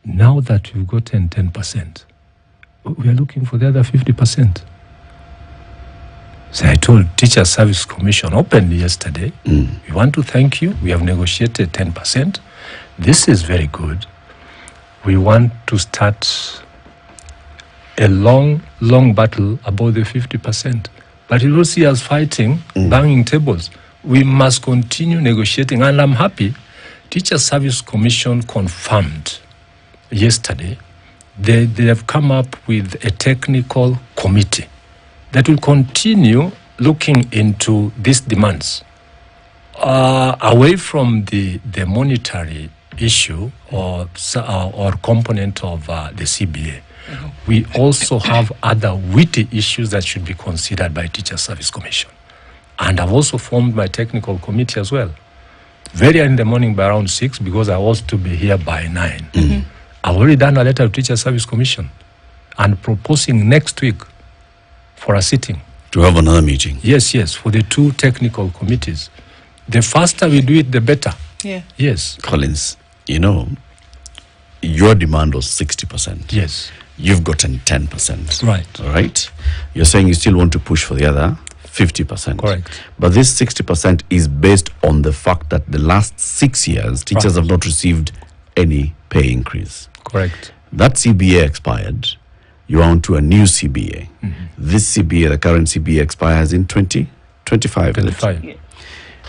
Now that we've gotten 10%, we are looking for the other 50%. So I told Teacher Service Commission openly yesterday, we want to thank you. We have negotiated 10%. This is very good. We want to start a long battle about the 50%. But you don't see us fighting, banging tables. We must continue negotiating. And I'm happy Teacher Service Commission confirmed yesterday they have come up with a technical committee that will continue looking into these demands away from the monetary issue or component of the CBA. We also have other weighty issues that should be considered by Teacher Service Commission. And I've also formed my technical committee as well. Very early in the morning by around 6, because I was to be here by 9. I've already done a letter to Teacher Service Commission and proposing next week for a sitting. To have another meeting? Yes, for the two technical committees. The faster we do it, the better. Yeah. Yes. Collins, you know, your demand was 60%. Yes. You've gotten 10%. Right. All right. You're saying you still want to push for the other 50%. Correct. But this 60% is based on the fact that the last 6 years, teachers have not received any pay increase. Correct. That CBA expired. You are on to a new CBA. This CBA, the current CBA, expires in 2025. 25.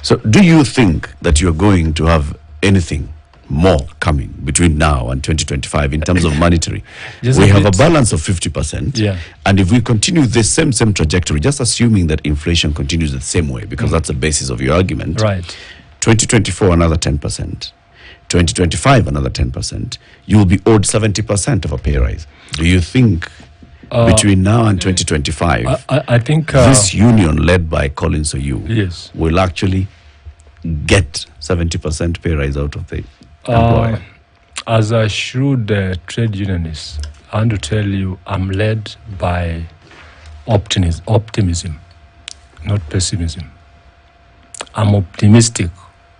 So do you think that you're going to have anything more coming between now and 2025 in terms of monetary? We have a balance of 50%. Yeah. And if we continue this same trajectory, just assuming that inflation continues the same way, because that's the basis of your argument. Right. 2024, another 10%. 2025, another 10%. You will be owed 70% of a pay rise. Do you think between now and 2025, I think this union led by Collins or you yes, will actually get 70% pay rise out of the employer? As a shrewd trade unionist, I want to tell you I'm led by optimism, not pessimism. I'm optimistic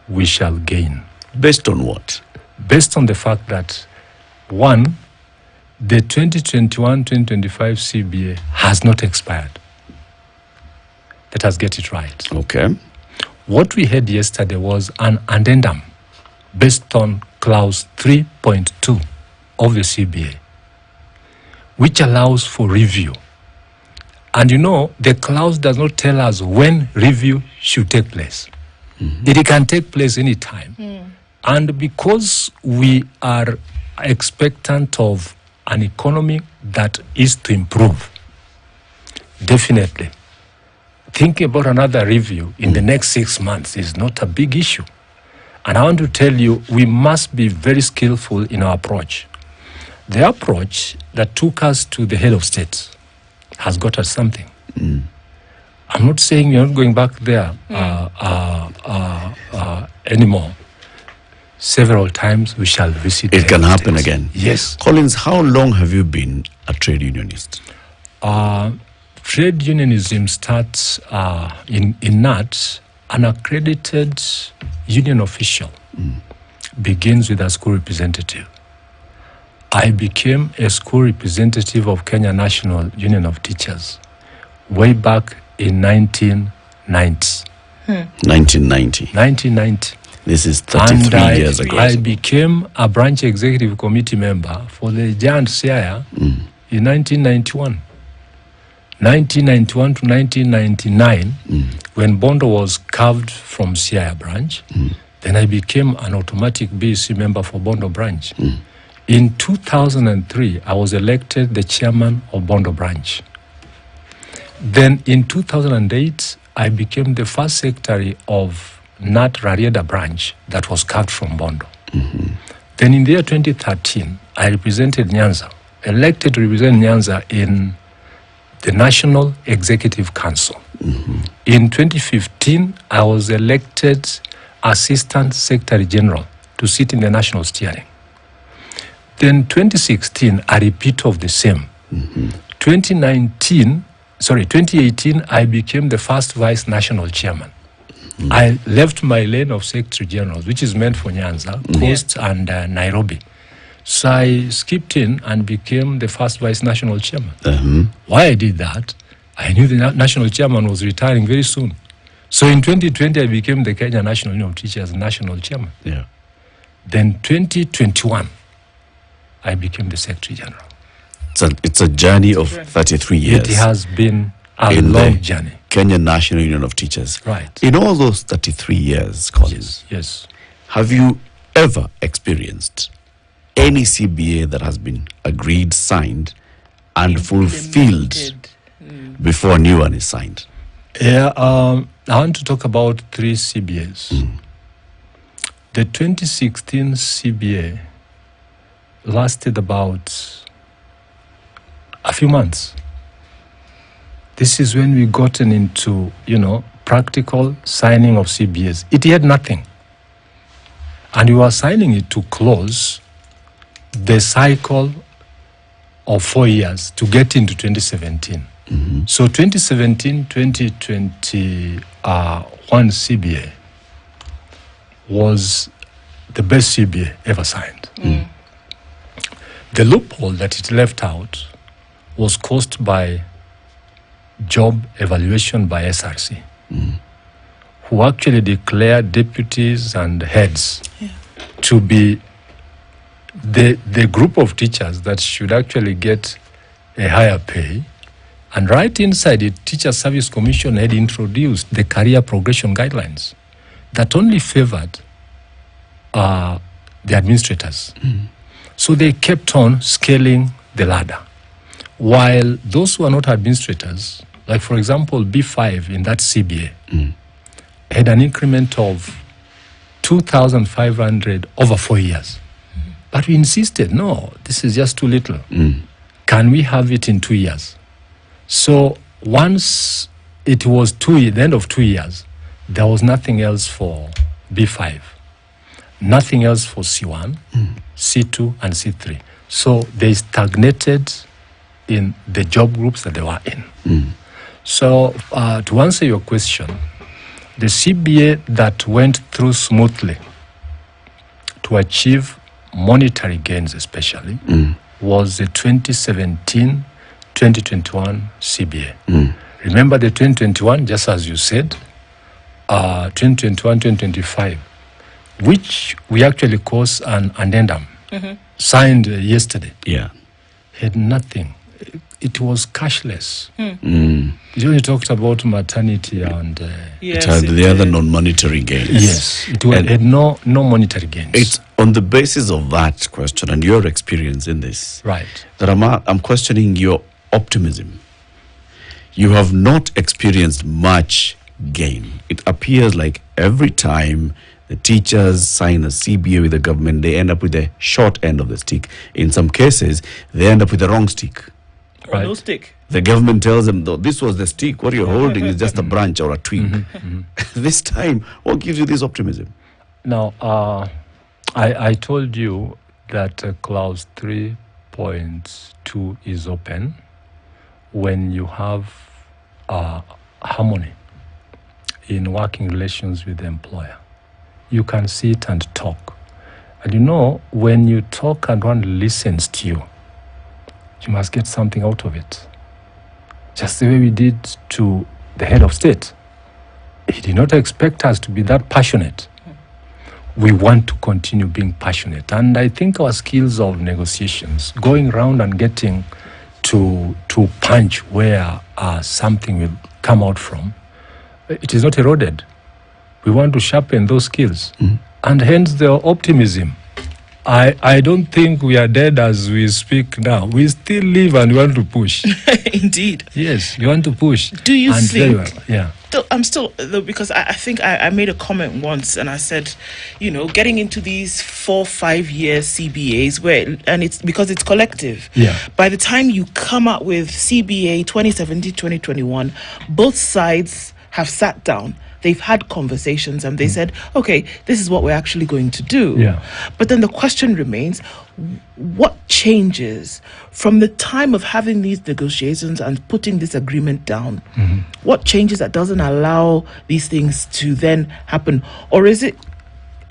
we shall gain. Based on what? Based on the fact that, one, the 2021-2025 CBA has not expired. Let us get it right. Okay. What we had yesterday was an addendum based on clause 3.2 of the CBA, which allows for review. And you know, the clause does not tell us when review should take place. It can take place any time. And because we are expectant of an economy that is to improve, definitely thinking about another review in the next 6 months is not a big issue. And I want to tell you, we must be very skillful in our approach. The approach that took us to the head of state has got us something. I'm not saying you're not going back there anymore. Several times we shall visit. It can happen again. Yes. Collins, how long have you been a trade unionist? Trade unionism starts in NAT. An accredited union official begins with a school representative. I became a school representative of Kenya National Union of Teachers way back in 1990. 1990. This is 33 years ago. I became a branch executive committee member for the giant CIA in 1991. 1991 to 1999, when Bondo was carved from CIA branch, then I became an automatic BEC member for Bondo branch. In 2003, I was elected the chairman of Bondo branch. Then in 2008, I became the first secretary of Nat Rarieda branch that was carved from Bondo. Then in the year 2013, I represented Nyanza, elected to represent Nyanza in the National Executive Council. In 2015, I was elected Assistant Secretary General to sit in the National Steering. Then 2016, a repeat of the same. 2018, I became the first Vice National Chairman. I left my lane of Secretary Generals, which is meant for Nyanza, Coast, and Nairobi, So I skipped in and became the first vice national chairman. Why I did that, I knew the national chairman was retiring very soon. So in 2020, I became the Kenya National Union of Teachers national chairman. Yeah. Then 2021, I became the secretary general. It's a journey of 33 years. It has been a long journey. Kenya National Union of Teachers. Right. In all those 33 years, Collins, Yes. have you ever experienced any CBA that has been agreed, signed, and fulfilled before a new one is signed? Yeah, I want to talk about 3 CBAs. The 2016 CBA lasted about a few months. This is when we gotten into, practical signing of CBAs. It had nothing. And we were signing it to close the cycle of 4 years to get into 2017. So 2017-2021 CBA was the best CBA ever signed. The loophole that it left out was caused by job evaluation by SRC, who actually declared deputies and heads to be the group of teachers that should actually get a higher pay. And right inside it, Teacher Service Commission had introduced the career progression guidelines that only favored the administrators. So they kept on scaling the ladder. While those who are not administrators, like for example, B5 in that CBA, had an increment of 2,500 over 4 years. But we insisted, no, this is just too little. Can we have it in 2 years? So once it was the end of 2 years, there was nothing else for B5, nothing else for C1, C2, and C3. So they stagnated in the job groups that they were in. So to answer your question, the CBA that went through smoothly to achieve monetary gains especially was the 2017-2021 CBA. Remember the 2021, just as you said, 2021-2025, which we actually caused an addendum, signed yesterday. Yeah. Had nothing. It was cashless. You only talked about maternity and... it had the other non-monetary gains. Yes, it had no monetary gains. It's on the basis of that question and your experience in this, right, that I'm questioning your optimism. You have not experienced much gain. It appears like every time the teachers sign a CBA with the government, they end up with the short end of the stick. In some cases, they end up with the wrong stick. Right. No stick. The government tells them, though, this was the stick. What you're holding is just a branch or a twig. This time, what gives you this optimism? Now, I told you that clause 3.2 is open when you have harmony in working relations with the employer. You can sit and talk. And when you talk and one listens to you, you must get something out of it. Just the way we did to the head of state. He did not expect us to be that passionate. We want to continue being passionate. And I think our skills of negotiations, going around and getting to punch where something will come out from, it is not eroded. We want to sharpen those skills. And hence the optimism. I don't think we are dead as we speak now. We still live and we want to push. Indeed. Yes, we want to push. Do you and think... Very well. Yeah. I'm still, though, because I think I made a comment once and I said, getting into these 4-5 year CBAs and it's because it's collective. Yeah. By the time you come up with CBA 2017-2021, both sides have sat down. They've had conversations and they said, okay, this is what we're actually going to do. Yeah. But then the question remains, what changes from the time of having these negotiations and putting this agreement down? What changes that doesn't allow these things to then happen? Or is it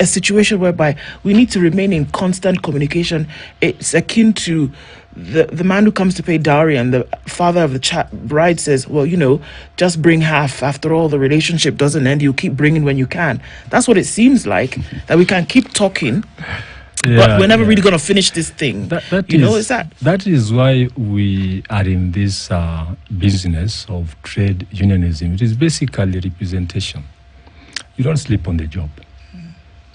a situation whereby we need to remain in constant communication. It's akin to the man who comes to pay dowry, and the father of the bride says, well, you know, just bring half. After all, the relationship doesn't end. You keep bringing when you can. That's what it seems like, that we can keep talking, but we're never really going to finish this thing. That is why we are in this business of trade unionism. It is basically representation. You don't sleep on the job.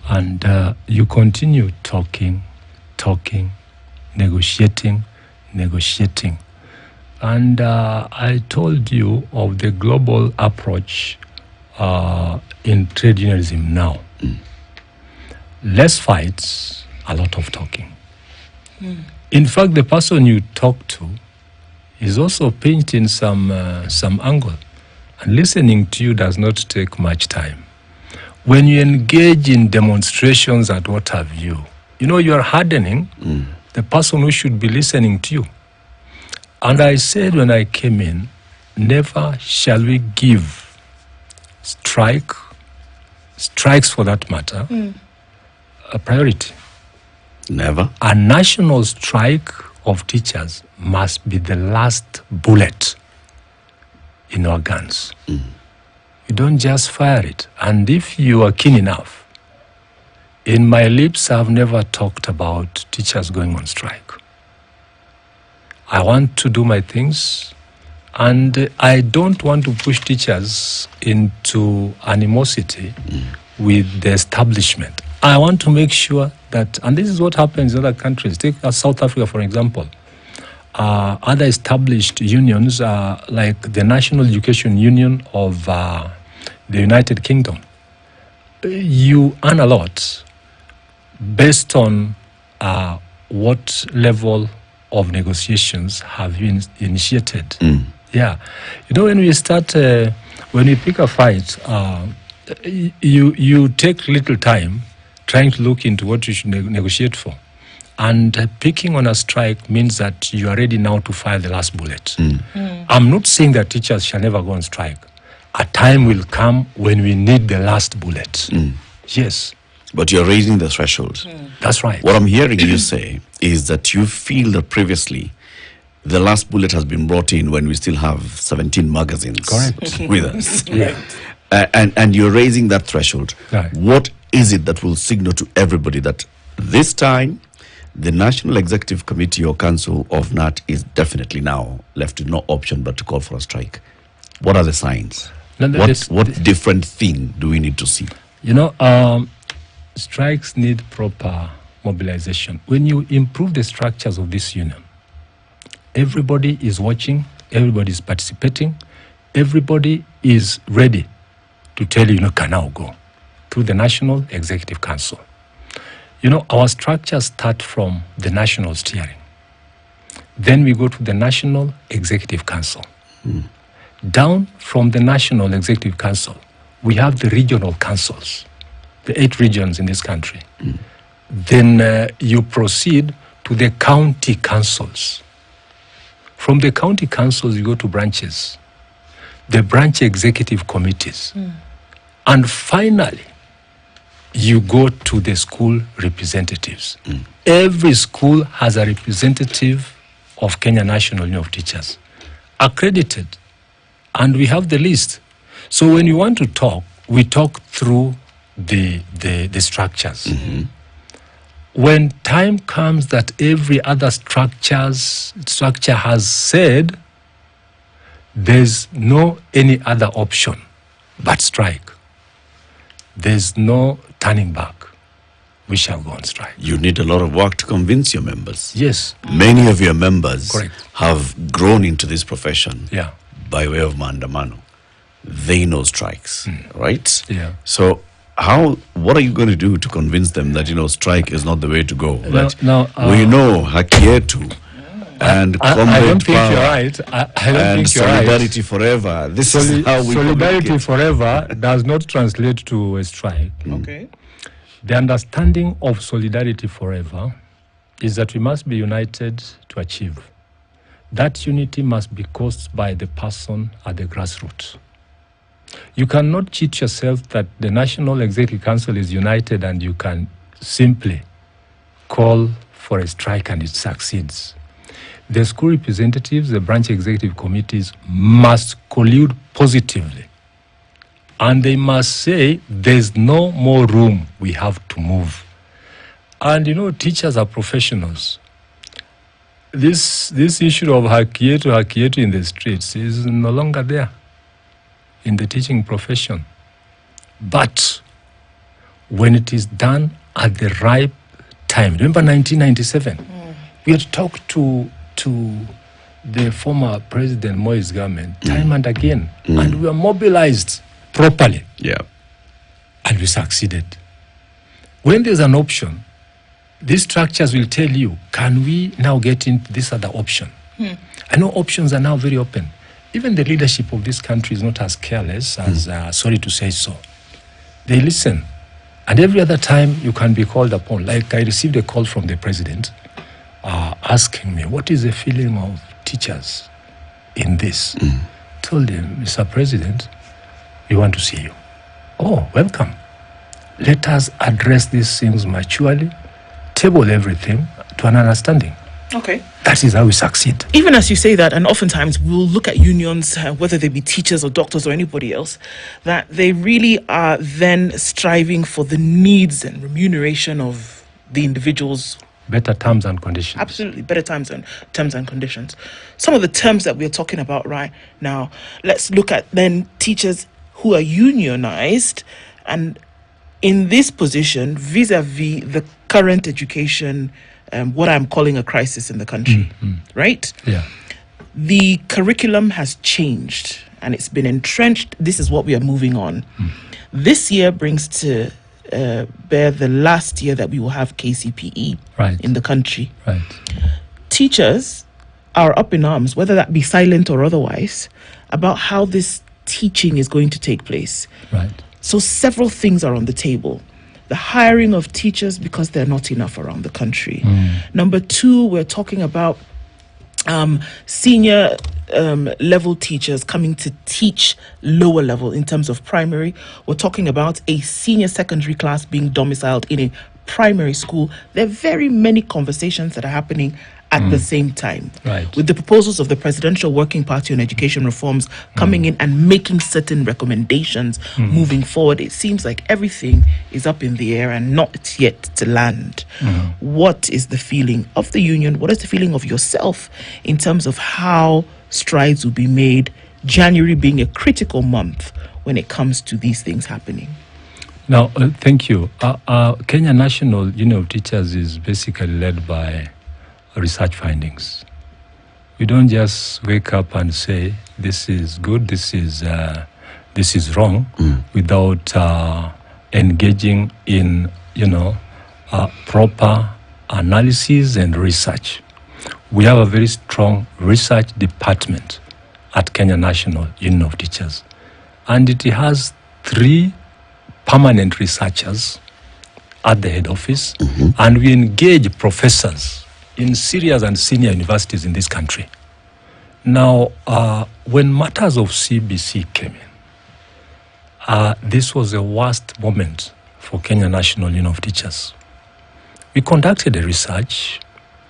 And you continue talking, negotiating. And I told you of the global approach in trade unionism now. Less fights, a lot of talking. In fact, the person you talk to is also painting some angle. And listening to you does not take much time. When you engage in demonstrations and what have you, you know, you are hardening the person who should be listening to you. And I said when I came in, never shall we give strikes for that matter, a priority. Never. A national strike of teachers must be the last bullet in our guns. You don't just fire it. And if you are keen enough, in my lips, I've never talked about teachers going on strike. I want to do my things, and I don't want to push teachers into animosity with the establishment. I want to make sure that, and this is what happens in other countries. Take South Africa, for example. Other established unions, like the National Education Union of the United Kingdom, you earn a lot based on what level of negotiations have been initiated. Yeah. You know, when we start, when we pick a fight, you take little time trying to look into what you should negotiate for. And picking on a strike means that you are ready now to fire the last bullet. I'm not saying that teachers shall never go on strike. A time will come when we need the last bullet. Yes. But you're raising the threshold. That's right. What I'm hearing you say is that you feel that previously the last bullet has been brought in when we still have 17 magazines with us. And you're raising that threshold. Right. What is it that will signal to everybody that this time the National Executive Committee or Council of NAT is definitely now left with no option but to call for a strike? What are the signs? What different thing do we need to see? You know, strikes need proper mobilization. When you improve the structures of this union, everybody is watching, everybody is participating, everybody is ready to tell you, you know, can now go through the National Executive Council. You know, our structures start from the national steering. Then we go to the National Executive Council. Down from the National Executive Council, we have the regional councils, the 8 regions in this country. Then you proceed to the county councils. From the county councils, you go to branches, the branch executive committees. And finally, you go to the school representatives. Every school has a representative of Kenya National Union of Teachers, accredited. And we have the list. So when you want to talk, we talk through the structures. When time comes that every other structure has said, there's no any other option but strike. There's no turning back. We shall go on strike. You need a lot of work to convince your members. Yes. Many of your members have grown into this profession by way of maandamano. They know strikes, right? Yeah. So what are you going to do to convince them that, you know, strike is not the way to go? We know haki yetu and I don't think you're right. I don't think you're right. Solidarity forever. This is how we Solidarity forever does not translate to a strike. Okay. The understanding of solidarity forever is that we must be united to achieve. That unity must be caused by the person at the grassroots. You cannot cheat yourself that the National Executive Council is united and you can simply call for a strike and it succeeds. The school representatives, the branch executive committees must collude positively. And they must say, there's no more room, we have to move. And teachers are professionals. This issue of hakietu in the streets is no longer there in the teaching profession. But when it is done at the right time, remember 1997, we had talked to the former President Moi's government time and again, and we were mobilized properly. Yeah. And we succeeded. When there's an option, these structures will tell you, can we now get into this other option? I know options are now very open. Even the leadership of this country is not as careless as, sorry to say so. They listen. And every other time you can be called upon. Like I received a call from the president asking me, what is the feeling of teachers in this? Told him, Mr. President, we want to see you. Oh, welcome. Let us address these things maturely, table everything to an understanding. Okay. That is how we succeed. Even as you say that, and oftentimes we'll look at unions, whether they be teachers or doctors or anybody else, that they really are then striving for the needs and remuneration of the individuals. Better terms and conditions. Absolutely, better terms and conditions. Some of the terms that we're talking about right now, let's look at then teachers who are unionized and in this position vis-a-vis the current education, what I'm calling a crisis in the country, right? Yeah. The curriculum has changed and it's been entrenched. This is what we are moving on. This year brings to bear the last year that we will have KCPE in the country. Right. Teachers are up in arms, whether that be silent or otherwise, about how this teaching is going to take place. Right. So several things are on the table. The hiring of teachers because there are not enough around the country. Number two, we're talking about senior level teachers coming to teach lower level in terms of primary. We're talking about a senior secondary class being domiciled in a primary school. There are very many conversations that are happening at the same time. Right. With the proposals of the Presidential Working Party on education reforms coming in and making certain recommendations moving forward, it seems like everything is up in the air and not yet to land. What is the feeling of the union? What is the feeling of yourself in terms of how strides will be made, January being a critical month when it comes to these things happening? Now, thank you. Kenya National Union of Teachers is basically led by research findings. We don't just wake up and say this is good, this is wrong, without engaging in proper analysis and research. We have a very strong research department at Kenya National Union of Teachers, and it has 3 permanent researchers at the head office, and we engage professors in serious and senior universities in this country. Now, when matters of CBC came in, this was the worst moment for Kenya National Union of Teachers. We conducted a research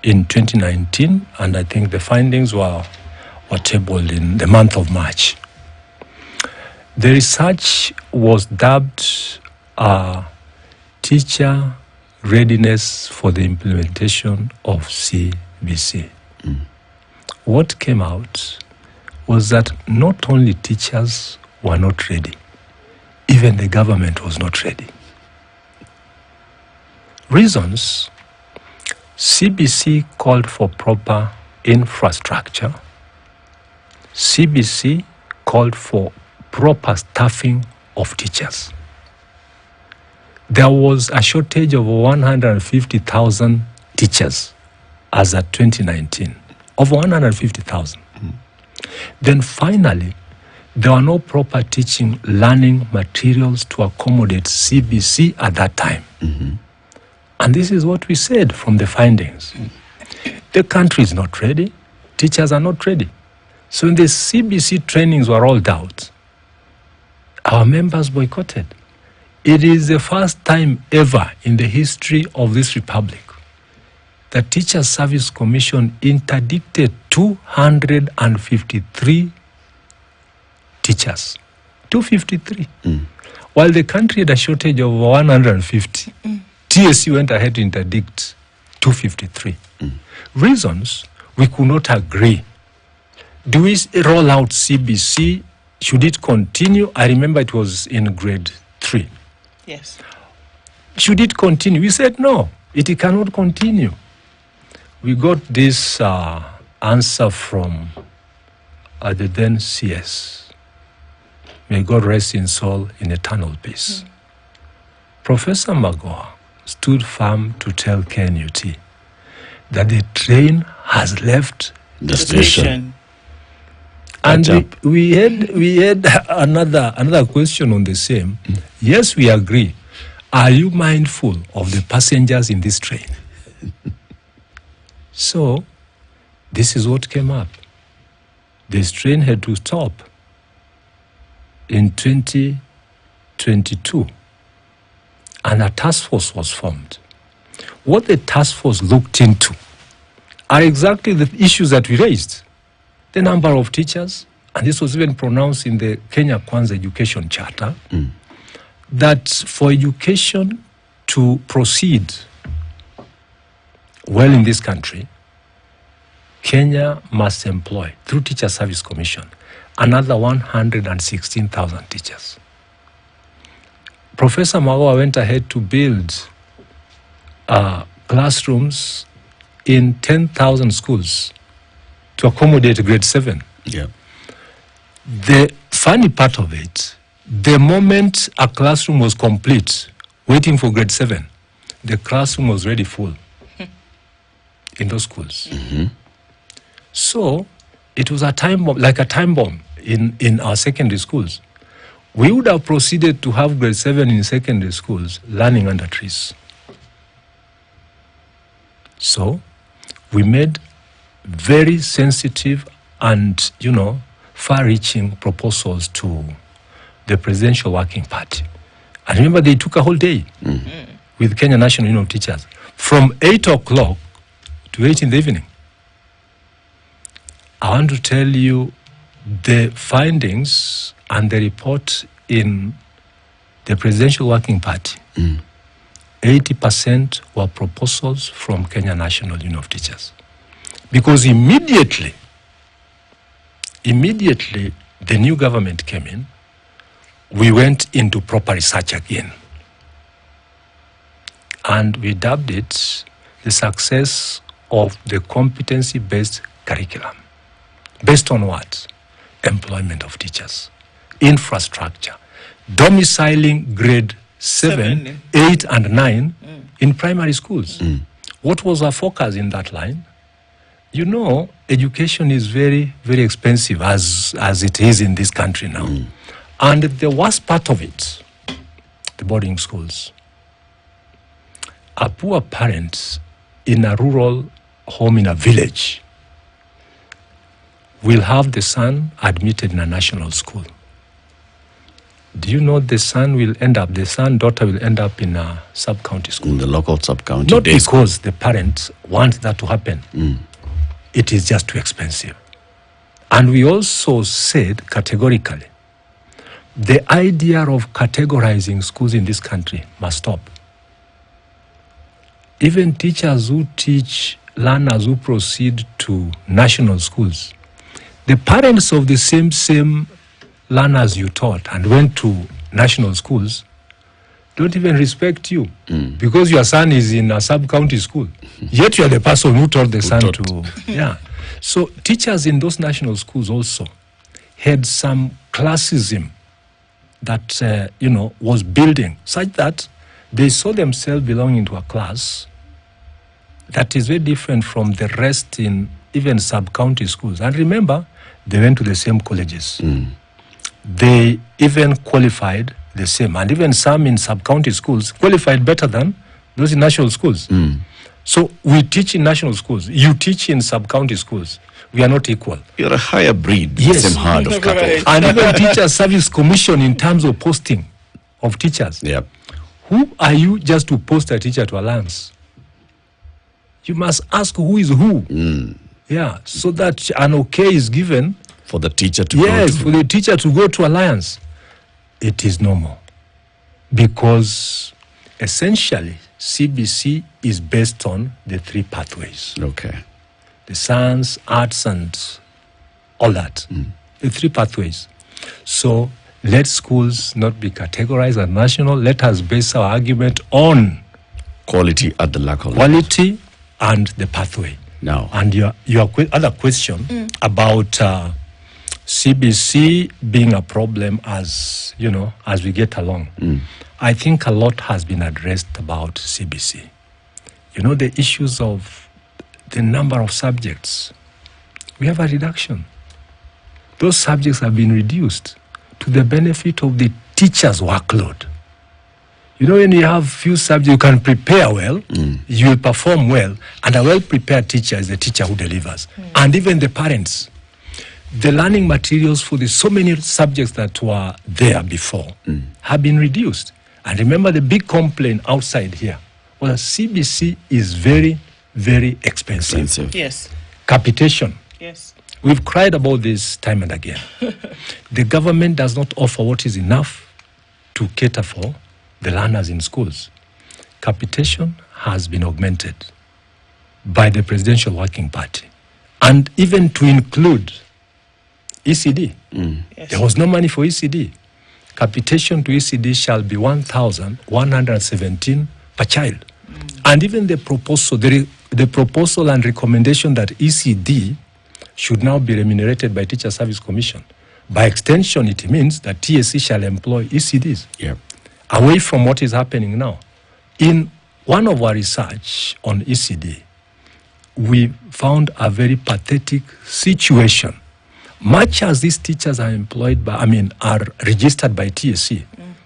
in 2019, and I think the findings were tabled in the month of March. The research was dubbed Teacher Readiness for the Implementation of CBC. What came out was that not only teachers were not ready, even the government was not ready. Reasons: CBC called for proper infrastructure. CBC called for proper staffing of teachers. There was a shortage of 150,000 teachers as at 2019, of 150,000. Then finally, there were no proper teaching learning materials to accommodate CBC at that time. And this is what we said from the findings. The country is not ready, teachers are not ready. So the CBC trainings were rolled out. Our members boycotted. It is the first time ever in the history of this republic the Teachers Service Commission interdicted 253 teachers. 253. While the country had a shortage of 150, TSC went ahead to interdict 253. Reasons: we could not agree. Do we roll out CBC? Should it continue? I remember it was in grade 3. Yes. Should it continue? We said no, it cannot continue. We got this answer from the then CS. May God rest in soul in eternal peace. Professor Magoha stood firm to tell KNUT that the train has left The station. And we had another question on the same. Yes, we agree. Are you mindful of the passengers in this train? So, this is what came up. This train had to stop in 2022, and a task force was formed. What the task force looked into are exactly the issues that we raised. The number of teachers, and this was even pronounced in the Kenya Kwanza Education Charter, that for education to proceed well in this country, Kenya must employ, through Teacher Service Commission, another 116,000 teachers. Professor Magoha went ahead to build classrooms in 10,000 schools to accommodate grade 7. Yeah. The funny part of it, the moment a classroom was complete, waiting for grade 7, the classroom was already full in those schools. So it was a time bomb, like a time bomb in our secondary schools. We would have proceeded to have grade 7 in secondary schools learning under trees. So we made very sensitive and, far-reaching proposals to the Presidential Working Party. I remember they took a whole day with Kenya National Union of Teachers from 8 o'clock to 8 in the evening. I want to tell you the findings and the report in the Presidential Working Party. 80% were proposals from Kenya National Union of Teachers. Because immediately the new government came in, we went into proper research again. And we dubbed it the success of the competency-based curriculum. Based on what? Employment of teachers, infrastructure, domiciling grade 7, 8, and 9 in primary schools. What was our focus in that line? Education is very, very expensive as it is in this country now. And the worst part of it, the boarding schools. A poor parent in a rural home in a village will have the son admitted in a national school. Do you know the daughter will end up in a sub-county school? In the local sub-county. Not because the parents want that to happen. It is just too expensive. And we also said categorically, the idea of categorizing schools in this country must stop. Even teachers who teach learners who proceed to national schools, the parents of the same learners you taught and went to national schools don't even respect you because your son is in a sub-county school. Yet you are the person who taught the son to... Yeah. So teachers in those national schools also had some classism that, was building such that they saw themselves belonging to a class that is very different from the rest in even sub-county schools. And remember, they went to the same colleges. They even qualified the same. And even some in sub-county schools qualified better than those in national schools. So we teach in national schools. You teach in sub-county schools. We are not equal. You're a higher breed. Yes. Same herd of cattle. Right. And even Teacher Service Commission in terms of posting of teachers. Yep. Who are you just to post a teacher to Alliance? You must ask who is who. Yeah, so that an okay is given. For the teacher to Yes, go to. for the teacher to go to Alliance. It is normal. Because essentially, CBC is based on the 3 pathways. Okay. The science, arts, and all that. The 3 pathways. So let schools not be categorized as national. Let us base our argument on Quality at the local level. quality and the pathway. Now, And your other question about CBC being a problem as we get along. I think a lot has been addressed about CBC. The issues of the number of subjects. We have a reduction. Those subjects have been reduced to the benefit of the teacher's workload. When you have few subjects, you can prepare well, you will perform well, and a well-prepared teacher is the teacher who delivers. And even the parents. The learning materials for the so many subjects that were there before have been reduced. And remember the big complaint outside here. Well, CBC is very, very expensive. Yes. Capitation. Yes. We've cried about this time and again. The government does not offer what is enough to cater for the learners in schools. Capitation has been augmented by the Presidential Working Party, and even to include ECD. Yes. There was no money for ECD. Capitation to ECD shall be 1,117 per child. And even the proposal, the proposal and recommendation that ECD should now be remunerated by Teacher Service Commission. By extension, it means that TSC shall employ ECDs. Yep. Away from what is happening now. In one of our research on ECD, we found a very pathetic situation. Much as these teachers are are registered by TSC,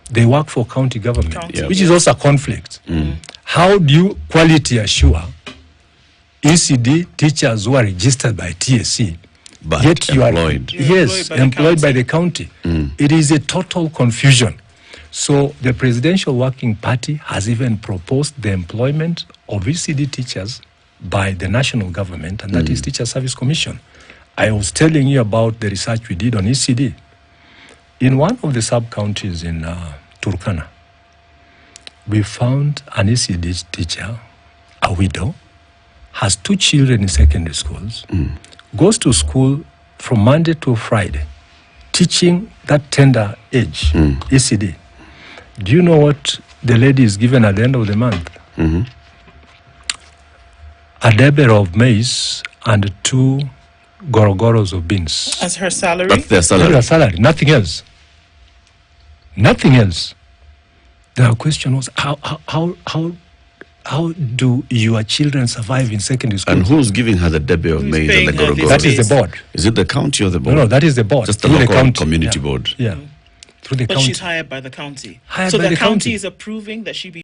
they work for county government, Yep. which is also a conflict. How do you quality assure ECD teachers who are registered by TSC, But yet you employed. are yes, employed by the county? It is a total confusion. So the Presidential Working Party has even proposed the employment of ECD teachers by the national government, and that is Teacher Service Commission. I was telling you about the research we did on ECD. In one of the sub-counties in Turkana, we found an ECD teacher, a widow, has 2 children in secondary schools, goes to school from Monday to Friday, teaching that tender age, ECD. Do you know what the lady is given at the end of the month? A debe of maize and 2 gorogoros of beans. As her salary? That's their salary. That's her salary, nothing else. Nothing else. The question was, how do your children survive in secondary school? And who's giving her the debe of Who's maize and paying the her this gorogoro? That is the board. Is it the county or the board? No, that is the board. Just the Through local county. community Yeah. board. Yeah. Through the But county. she's hired by the county. Hired so by the the county county. is approving that she be